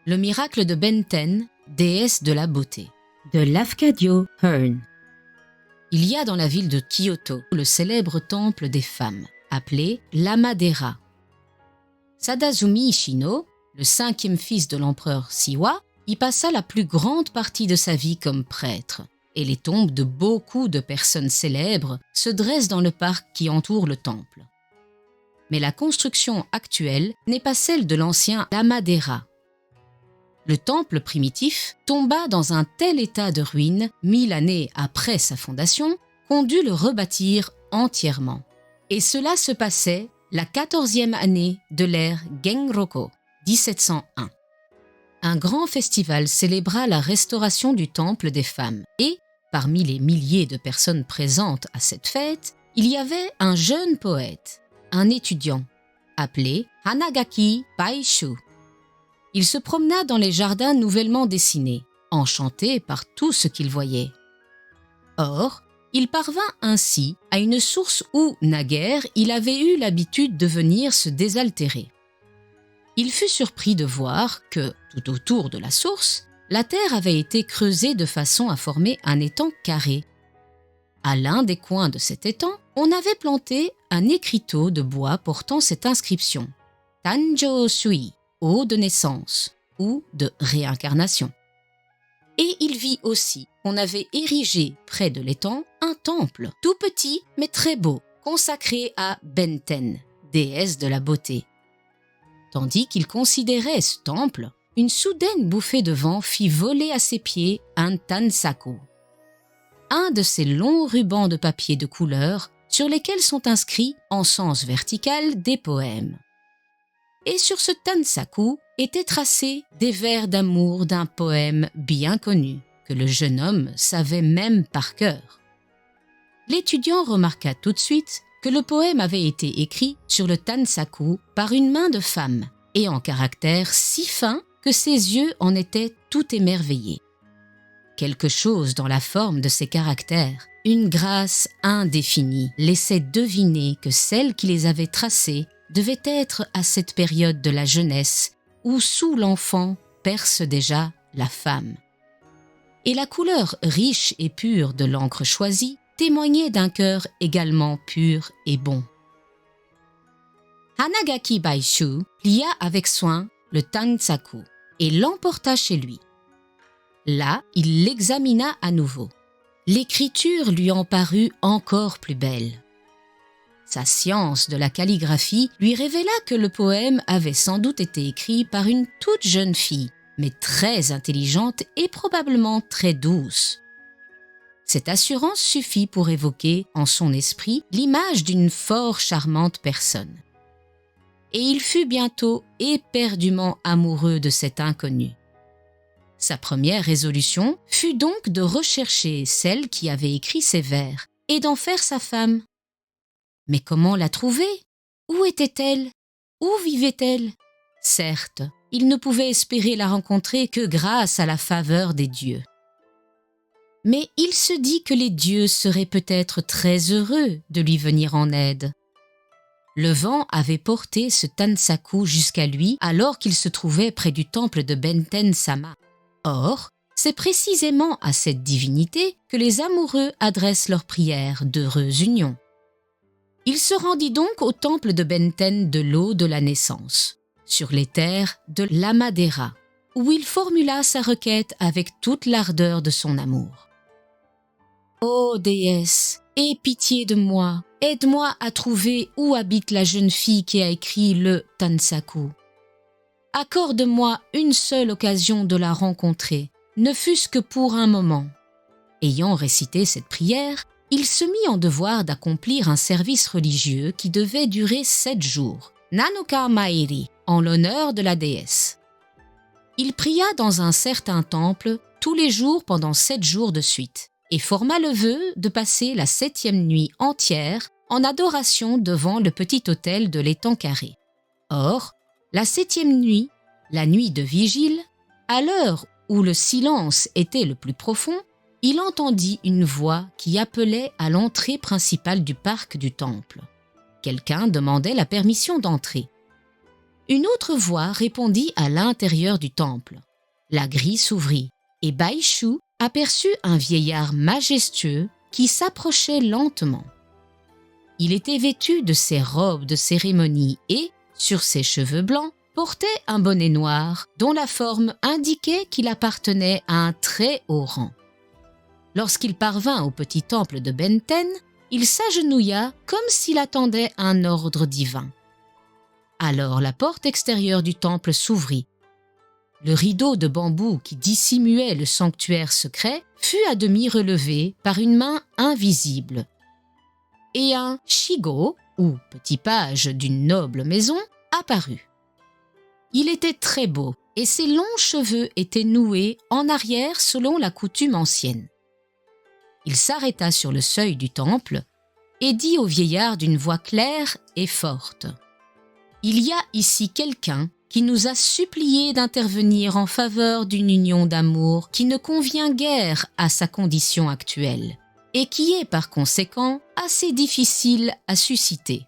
Le miracle de Benten, déesse de la beauté, de Lafcadio Hearn. Il y a dans la ville de Kyoto le célèbre temple des femmes, appelé l'Amadera. Sadazumi Ishino, le 5e fils de l'empereur Siwa, y passa la plus grande partie de sa vie comme prêtre, et les tombes de beaucoup de personnes célèbres se dressent dans le parc qui entoure le temple. Mais la construction actuelle n'est pas celle de l'ancien Amadera. Le temple primitif tomba dans un tel état de ruine 1000 années après sa fondation qu'on dut le rebâtir entièrement. Et cela se passait la 14e année de l'ère Genroku, 1701. Un grand festival célébra la restauration du temple des femmes et, parmi les milliers de personnes présentes à cette fête, il y avait un jeune poète, un étudiant, appelé Hanagaki Baishu. Il se promena dans les jardins nouvellement dessinés, enchanté par tout ce qu'il voyait. Or, il parvint ainsi à une source où, naguère, il avait eu l'habitude de venir se désaltérer. Il fut surpris de voir que, tout autour de la source, la terre avait été creusée de façon à former un étang carré. À l'un des coins de cet étang, on avait planté un écriteau de bois portant cette inscription « Tanjō Sui », eau de naissance ou de réincarnation. Et il vit aussi qu'on avait érigé près de l'étang un temple, tout petit mais très beau, consacré à Benten, déesse de la beauté. Tandis qu'il considérait ce temple, une soudaine bouffée de vent fit voler à ses pieds un tansaku, un de ces longs rubans de papier de couleur sur lesquels sont inscrits en sens vertical des poèmes. Et sur ce tansaku étaient tracés des vers d'amour d'un poème bien connu, que le jeune homme savait même par cœur. L'étudiant remarqua tout de suite que le poème avait été écrit sur le tansaku par une main de femme et en caractères si fins que ses yeux en étaient tout émerveillés. Quelque chose dans la forme de ces caractères, une grâce indéfinie, laissait deviner que celle qui les avait tracés devait être à cette période de la jeunesse où sous l'enfant perce déjà la femme. Et la couleur riche et pure de l'encre choisie témoignait d'un cœur également pur et bon. Hanagaki Baishu plia avec soin le tansaku et l'emporta chez lui. Là, il l'examina à nouveau. L'écriture lui en parut encore plus belle. Sa science de la calligraphie lui révéla que le poème avait sans doute été écrit par une toute jeune fille, mais très intelligente et probablement très douce. Cette assurance suffit pour évoquer en son esprit l'image d'une fort charmante personne. Et il fut bientôt éperdument amoureux de cet inconnu. Sa première résolution fut donc de rechercher celle qui avait écrit ces vers et d'en faire sa femme. Mais comment la trouver? Où était-elle? Où vivait-elle? Certes, il ne pouvait espérer la rencontrer que grâce à la faveur des dieux. Mais il se dit que les dieux seraient peut-être très heureux de lui venir en aide. Le vent avait porté ce tansaku jusqu'à lui alors qu'il se trouvait près du temple de Benten-sama. Or, c'est précisément à cette divinité que les amoureux adressent leurs prières d'heureuse union. Il se rendit donc au temple de Benten de l'eau de la naissance, sur les terres de l'Amadera, où il formula sa requête avec toute l'ardeur de son amour. « Ô déesse, aie pitié de moi, aide-moi à trouver où habite la jeune fille qui a écrit le tansaku. Accorde-moi une seule occasion de la rencontrer, ne fût-ce que pour un moment. » Ayant récité cette prière, il se mit en devoir d'accomplir un service religieux qui devait durer 7 jours, Nanuka Mairi, en l'honneur de la déesse. Il pria dans un certain temple tous les jours pendant 7 jours de suite et forma le vœu de passer la 7e nuit entière en adoration devant le petit autel de l'étang carré. Or, la 7e nuit, la nuit de vigile, à l'heure où le silence était le plus profond, il entendit une voix qui appelait à l'entrée principale du parc du temple. Quelqu'un demandait la permission d'entrer. Une autre voix répondit à l'intérieur du temple. La grille s'ouvrit et Baïchou aperçut un vieillard majestueux qui s'approchait lentement. Il était vêtu de ses robes de cérémonie et, sur ses cheveux blancs, portait un bonnet noir dont la forme indiquait qu'il appartenait à un très haut rang. Lorsqu'il parvint au petit temple de Benten, il s'agenouilla comme s'il attendait un ordre divin. Alors la porte extérieure du temple s'ouvrit. Le rideau de bambou qui dissimulait le sanctuaire secret fut à demi relevé par une main invisible. Et un shigo, ou petit page d'une noble maison, apparut. Il était très beau et ses longs cheveux étaient noués en arrière selon la coutume ancienne. Il s'arrêta sur le seuil du temple et dit au vieillard d'une voix claire et forte : « Il y a ici quelqu'un qui nous a supplié d'intervenir en faveur d'une union d'amour qui ne convient guère à sa condition actuelle et qui est par conséquent assez difficile à susciter.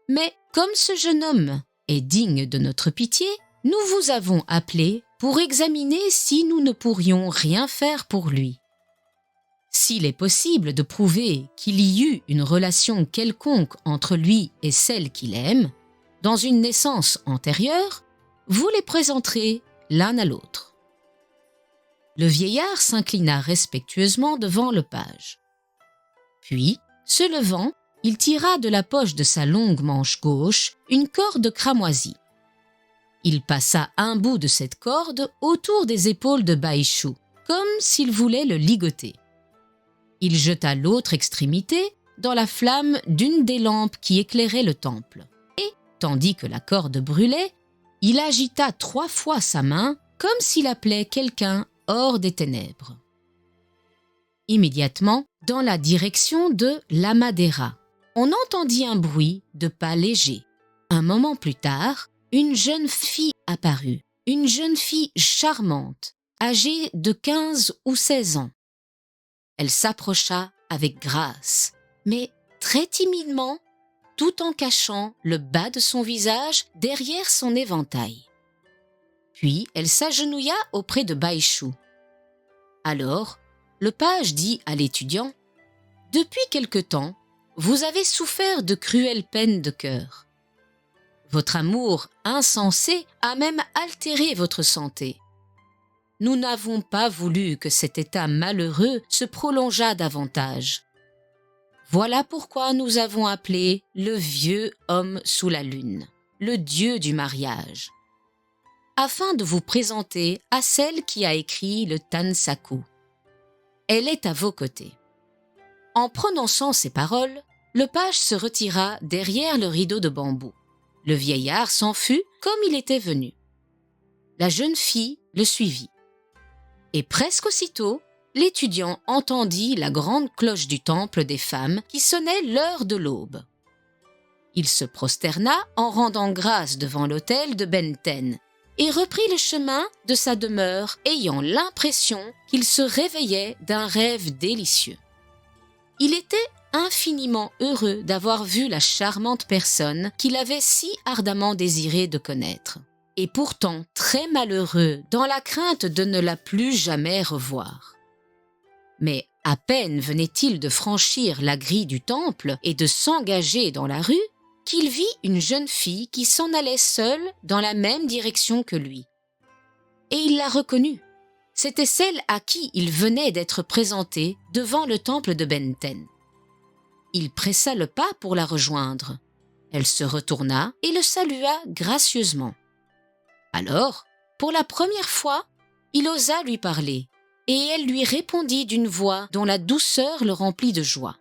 Mais comme ce jeune homme est digne de notre pitié, nous vous avons appelé pour examiner si nous ne pourrions rien faire pour lui. S'il est possible de prouver qu'il y eut une relation quelconque entre lui et celle qu'il aime, dans une naissance antérieure, vous les présenterez l'un à l'autre. » Le vieillard s'inclina respectueusement devant le page. Puis, se levant, il tira de la poche de sa longue manche gauche une corde cramoisie. Il passa un bout de cette corde autour des épaules de Baïchou, comme s'il voulait le ligoter. Il jeta l'autre extrémité dans la flamme d'une des lampes qui éclairait le temple. Et, tandis que la corde brûlait, il agita 3 fois sa main comme s'il appelait quelqu'un hors des ténèbres. Immédiatement, dans la direction de l'Amadera, on entendit un bruit de pas légers. Un moment plus tard, une jeune fille apparut, une jeune fille charmante, âgée de 15 ou 16 ans. Elle s'approcha avec grâce, mais très timidement, tout en cachant le bas de son visage derrière son éventail. Puis elle s'agenouilla auprès de Baïchou. Alors, le page dit à l'étudiant : « Depuis quelque temps, vous avez souffert de cruelles peines de cœur. Votre amour insensé a même altéré votre santé. Nous n'avons pas voulu que cet état malheureux se prolongeât davantage. Voilà pourquoi nous avons appelé le vieux homme sous la lune, le dieu du mariage, afin de vous présenter à celle qui a écrit le Tansaku. Elle est à vos côtés. » En prononçant ces paroles, le page se retira derrière le rideau de bambou. Le vieillard s'en fut comme il était venu. La jeune fille le suivit. Et presque aussitôt, l'étudiant entendit la grande cloche du temple des femmes qui sonnait l'heure de l'aube. Il se prosterna en rendant grâce devant l'autel de Benten et reprit le chemin de sa demeure, ayant l'impression qu'il se réveillait d'un rêve délicieux. Il était infiniment heureux d'avoir vu la charmante personne qu'il avait si ardemment désiré de connaître, et pourtant très malheureux dans la crainte de ne la plus jamais revoir. Mais à peine venait-il de franchir la grille du temple et de s'engager dans la rue, qu'il vit une jeune fille qui s'en allait seule dans la même direction que lui. Et il la reconnut. C'était celle à qui il venait d'être présenté devant le temple de Benten. Il pressa le pas pour la rejoindre. Elle se retourna et le salua gracieusement. Alors, pour la première fois, il osa lui parler, et elle lui répondit d'une voix dont la douceur le remplit de joie.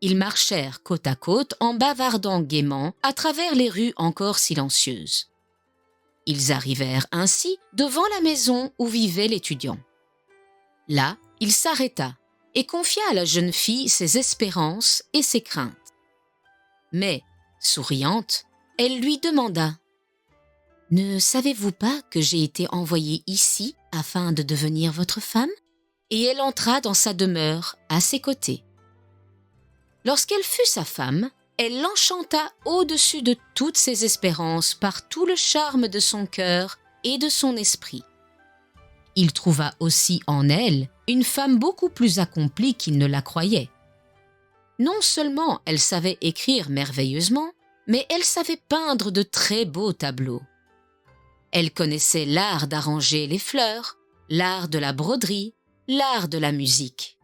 Ils marchèrent côte à côte en bavardant gaiement à travers les rues encore silencieuses. Ils arrivèrent ainsi devant la maison où vivait l'étudiant. Là, il s'arrêta et confia à la jeune fille ses espérances et ses craintes. Mais, souriante, elle lui demanda : « Ne savez-vous pas que j'ai été envoyée ici afin de devenir votre femme ?» Et elle entra dans sa demeure à ses côtés. Lorsqu'elle fut sa femme, elle l'enchanta au-dessus de toutes ses espérances par tout le charme de son cœur et de son esprit. Il trouva aussi en elle une femme beaucoup plus accomplie qu'il ne la croyait. Non seulement elle savait écrire merveilleusement, mais elle savait peindre de très beaux tableaux. Elle connaissait l'art d'arranger les fleurs, l'art de la broderie, l'art de la musique.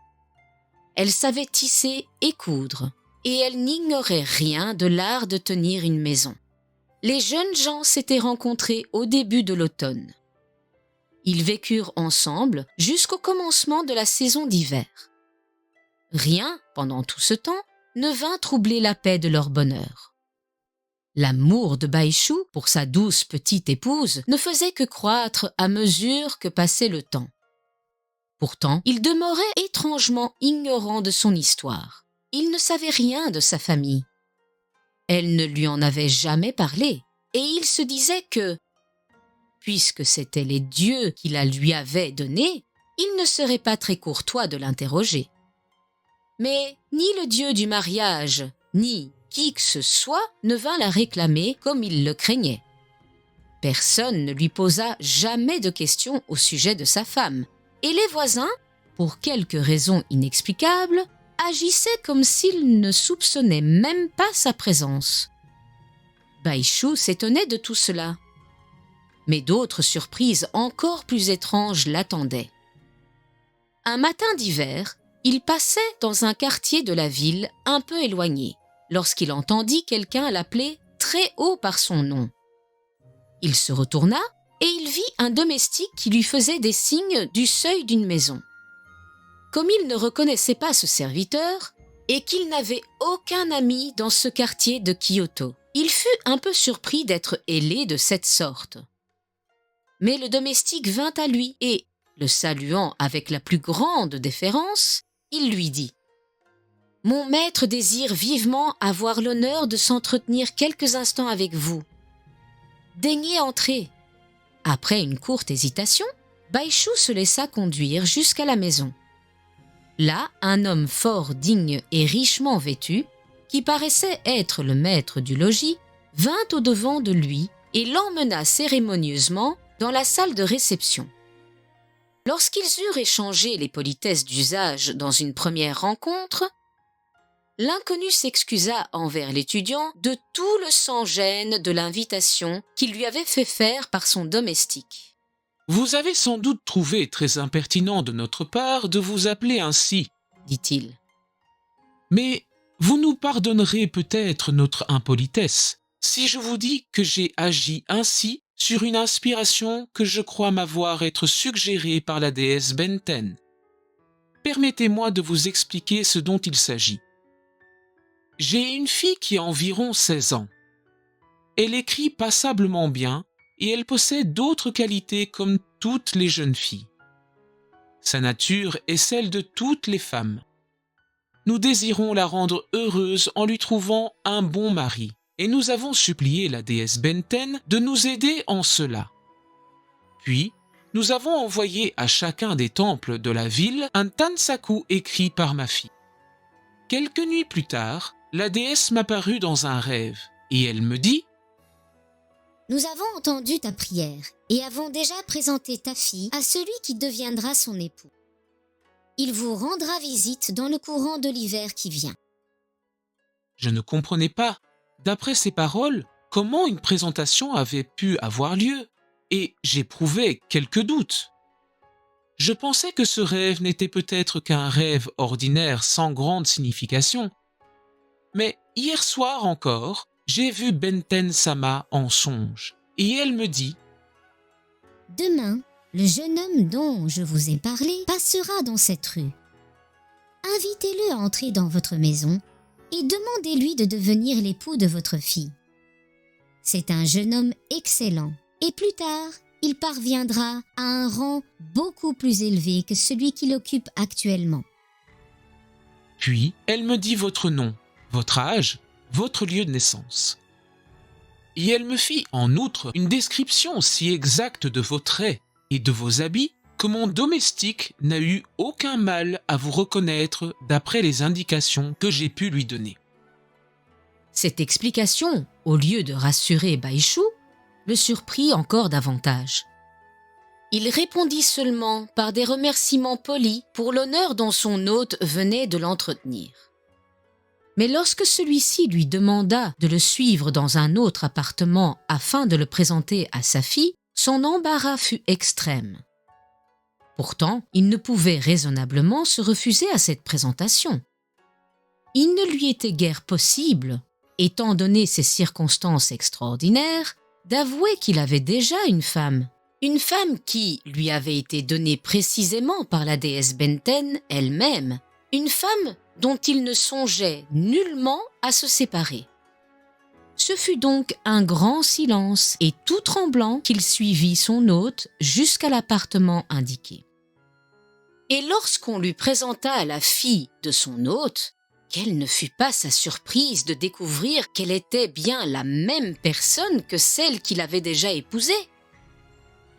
Elle savait tisser et coudre, et elle n'ignorait rien de l'art de tenir une maison. Les jeunes gens s'étaient rencontrés au début de l'automne. Ils vécurent ensemble jusqu'au commencement de la saison d'hiver. Rien, pendant tout ce temps, ne vint troubler la paix de leur bonheur. L'amour de Baïchou pour sa douce petite épouse ne faisait que croître à mesure que passait le temps. Pourtant, il demeurait étrangement ignorant de son histoire. Il ne savait rien de sa famille. Elle ne lui en avait jamais parlé, et il se disait que, puisque c'étaient les dieux qui la lui avaient donnée, il ne serait pas très courtois de l'interroger. Mais ni le dieu du mariage, ni qui que ce soit ne vint la réclamer comme il le craignait. Personne ne lui posa jamais de questions au sujet de sa femme, et les voisins, pour quelque raison inexplicable, agissaient comme s'ils ne soupçonnaient même pas sa présence. Baïchou s'étonnait de tout cela. Mais d'autres surprises encore plus étranges l'attendaient. Un matin d'hiver, il passait dans un quartier de la ville un peu éloigné, lorsqu'il entendit quelqu'un l'appeler très haut par son nom. Il se retourna et il vit un domestique qui lui faisait des signes du seuil d'une maison. Comme il ne reconnaissait pas ce serviteur et qu'il n'avait aucun ami dans ce quartier de Kyoto, il fut un peu surpris d'être ailé de cette sorte. Mais le domestique vint à lui et, le saluant avec la plus grande déférence, il lui dit « Mon maître désire vivement avoir l'honneur de s'entretenir quelques instants avec vous. Daignez entrer. » Après une courte hésitation, Baïchou se laissa conduire jusqu'à la maison. Là, un homme fort digne et richement vêtu, qui paraissait être le maître du logis, vint au-devant de lui et l'emmena cérémonieusement dans la salle de réception. Lorsqu'ils eurent échangé les politesses d'usage dans une première rencontre, l'inconnu s'excusa envers l'étudiant de tout le sans-gêne de l'invitation qu'il lui avait fait faire par son domestique. « Vous avez sans doute trouvé très impertinent de notre part de vous appeler ainsi, dit-il. Mais vous nous pardonnerez peut-être notre impolitesse si je vous dis que j'ai agi ainsi sur une inspiration que je crois m'avoir être suggérée par la déesse Benten. Permettez-moi de vous expliquer ce dont il s'agit. J'ai une fille qui a environ 16 ans. Elle écrit passablement bien et elle possède d'autres qualités comme toutes les jeunes filles. Sa nature est celle de toutes les femmes. Nous désirons la rendre heureuse en lui trouvant un bon mari, et nous avons supplié la déesse Benten de nous aider en cela. Puis, nous avons envoyé à chacun des temples de la ville un tansaku écrit par ma fille. Quelques nuits plus tard, la déesse m'apparut dans un rêve, et elle me dit « Nous avons entendu ta prière et avons déjà présenté ta fille à celui qui deviendra son époux. Il vous rendra visite dans le courant de l'hiver qui vient. » Je ne comprenais pas, d'après ces paroles, comment une présentation avait pu avoir lieu, et j'éprouvais quelques doutes. Je pensais que ce rêve n'était peut-être qu'un rêve ordinaire sans grande signification. Mais hier soir encore, j'ai vu Benten-sama en songe, et elle me dit « Demain, le jeune homme dont je vous ai parlé passera dans cette rue. Invitez-le à entrer dans votre maison et demandez-lui de devenir l'époux de votre fille. C'est un jeune homme excellent et plus tard, il parviendra à un rang beaucoup plus élevé que celui qu'il occupe actuellement. » Puis, elle me dit votre nom, votre âge, votre lieu de naissance. Et elle me fit en outre une description si exacte de vos traits et de vos habits que mon domestique n'a eu aucun mal à vous reconnaître d'après les indications que j'ai pu lui donner. Cette explication, au lieu de rassurer Baïchou, le surprit encore davantage. Il répondit seulement par des remerciements polis pour l'honneur dont son hôte venait de l'entretenir. Mais lorsque celui-ci lui demanda de le suivre dans un autre appartement afin de le présenter à sa fille, son embarras fut extrême. Pourtant, il ne pouvait raisonnablement se refuser à cette présentation. Il ne lui était guère possible, étant donné ces circonstances extraordinaires, d'avouer qu'il avait déjà une femme qui lui avait été donnée précisément par la déesse Benten elle-même, une femme dont il ne songeait nullement à se séparer. Ce fut donc un grand silence et tout tremblant qu'il suivit son hôte jusqu'à l'appartement indiqué. Et lorsqu'on lui présenta la fille de son hôte, quelle ne fut pas sa surprise de découvrir qu'elle était bien la même personne que celle qu'il avait déjà épousée.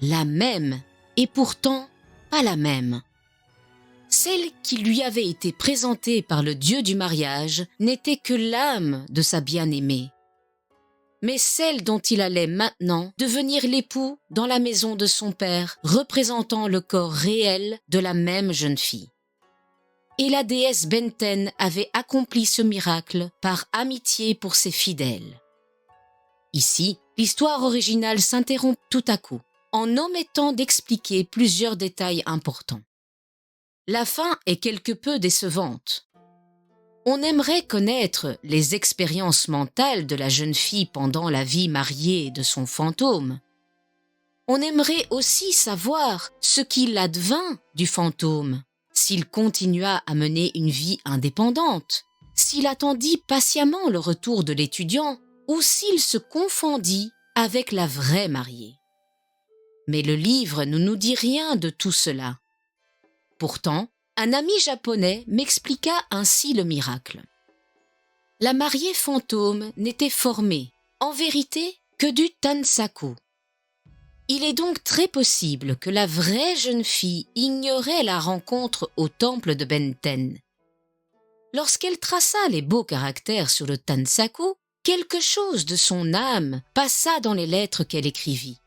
La même, et pourtant pas la même. Celle qui lui avait été présentée par le dieu du mariage n'était que l'âme de sa bien-aimée. Mais celle dont il allait maintenant devenir l'époux dans la maison de son père, représentant le corps réel de la même jeune fille. Et la déesse Benten avait accompli ce miracle par amitié pour ses fidèles. Ici, l'histoire originale s'interrompt tout à coup, en omettant d'expliquer plusieurs détails importants. La fin est quelque peu décevante. On aimerait connaître les expériences mentales de la jeune fille pendant la vie mariée de son fantôme. On aimerait aussi savoir ce qu'il advint du fantôme, s'il continua à mener une vie indépendante, s'il attendit patiemment le retour de l'étudiant ou s'il se confondit avec la vraie mariée. Mais le livre ne nous dit rien de tout cela. Pourtant, un ami japonais m'expliqua ainsi le miracle. La mariée fantôme n'était formée, en vérité, que du tansaku. Il est donc très possible que la vraie jeune fille ignorait la rencontre au temple de Benten. Lorsqu'elle traça les beaux caractères sur le tansaku, quelque chose de son âme passa dans les lettres qu'elle écrivit.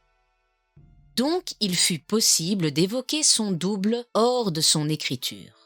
Donc il fut possible d'évoquer son double hors de son écriture.